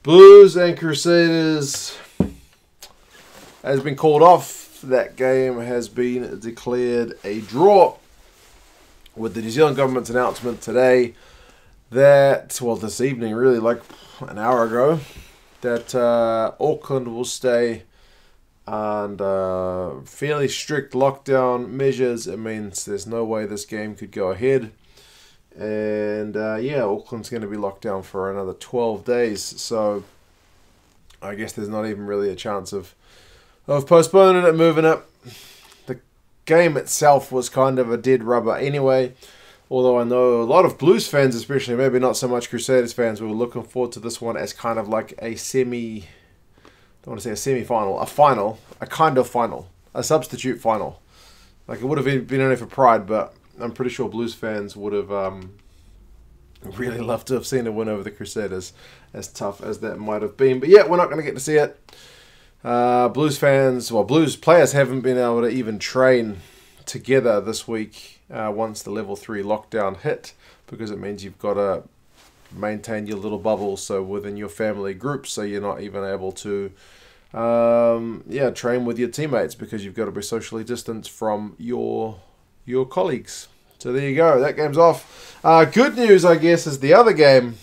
Blues and Crusaders has been called off. That game has been declared a draw with the New Zealand government's announcement today that, well, this evening, really, like an hour ago, that Auckland will stay under fairly strict lockdown measures. It means there's no way this game could go ahead. And yeah, Auckland's going to be locked down for another 12 days. So I guess there's not even really a chance of postponing it, moving it. The game itself was kind of a dead rubber anyway. Although I know a lot of Blues fans, especially, maybe not so much Crusaders fans, we were looking forward to this one as kind of like a don't want to say a semi-final, a final, a kind of final, a substitute final. Like, it would have been only for pride, but I'm pretty sure Blues fans would have really loved to have seen a win over the Crusaders, as tough as that might have been. But yeah, we're not going to get to see it. Blues players haven't been able to even train together this week once the level 3 lockdown hit, because it means you've got to maintain your little bubble, so within your family groups, so you're not even able to train with your teammates because you've got to be socially distanced from your colleagues. So there you go, that game's off. Good news, I guess, is the other game,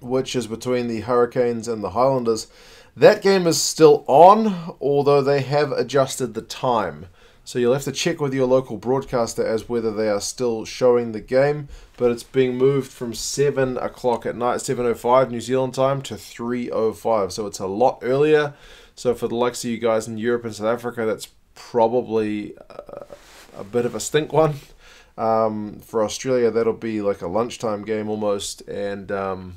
which is between the Hurricanes and the Highlanders. That game is still on, although they have adjusted the time. So you'll have to check with your local broadcaster as whether they are still showing the game. But it's being moved from 7 o'clock at night, 7:05 New Zealand time, to 3:05. So it's a lot earlier. So for the likes of you guys in Europe and South Africa, that's probably a bit of a stink one. For Australia, that'll be like a lunchtime game almost. And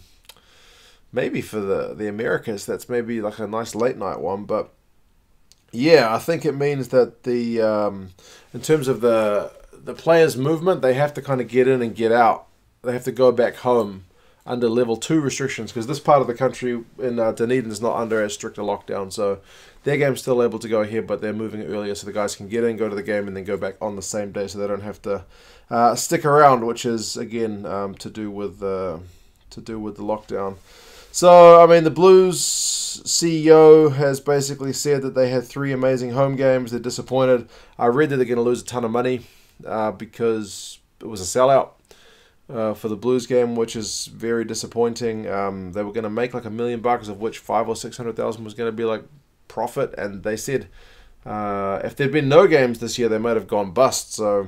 maybe for the Americas, that's maybe like a nice late night one. But yeah, I think it means that in terms of the players' movement, they have to kind of get in and get out. They have to go back home under level 2 restrictions, because this part of the country in Dunedin is not under as strict a lockdown. So their game's still able to go ahead, but they're moving it earlier so the guys can get in, go to the game, and then go back on the same day, so they don't have to stick around, which is again to do with the lockdown. So, I mean, the Blues CEO has basically said that they had 3 amazing home games. They're disappointed. I read that they're going to lose a ton of money because it was a sellout for the Blues game, which is very disappointing. They were going to make like $1 million, of which 500,000 or 600,000 was going to be like profit. And they said if there'd been no games this year, they might have gone bust. So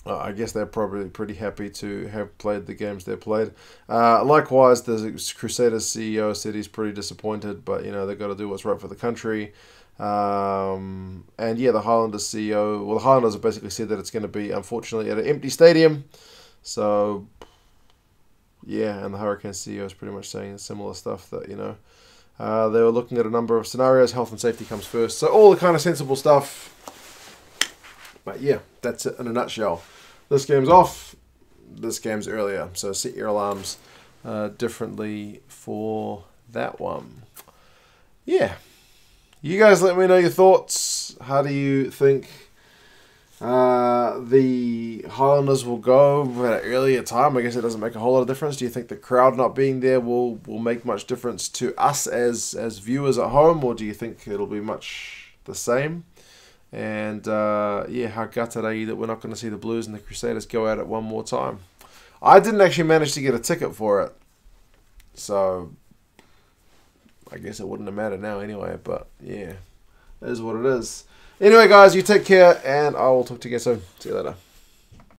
I guess they're probably pretty happy to have played the games they played. Likewise, the Crusaders CEO said he's pretty disappointed, but you know, they've got to do what's right for the country. And yeah, the Highlanders CEO, well, the Highlanders have basically said that it's going to be, unfortunately, at an empty stadium. So yeah, and the Hurricanes CEO is pretty much saying similar stuff, that, you know, they were looking at a number of scenarios. Health and safety comes first. So all the kind of sensible stuff. But yeah, that's it in a nutshell. This game's off. This game's earlier. So set your alarms differently for that one. Yeah. You guys let me know your thoughts. How do you think the Highlanders will go at an earlier time? I guess it doesn't make a whole lot of difference. Do you think the crowd not being there will make much difference to us as viewers at home? Or do you think it'll be much the same? And yeah, how gutted are you that we're not going to see the Blues and the Crusaders go at it one more time? I didn't actually manage to get a ticket for it, so I guess it wouldn't have mattered now anyway. But yeah, it is what it is. Anyway, guys, you take care, and I will talk to you again soon. See you later.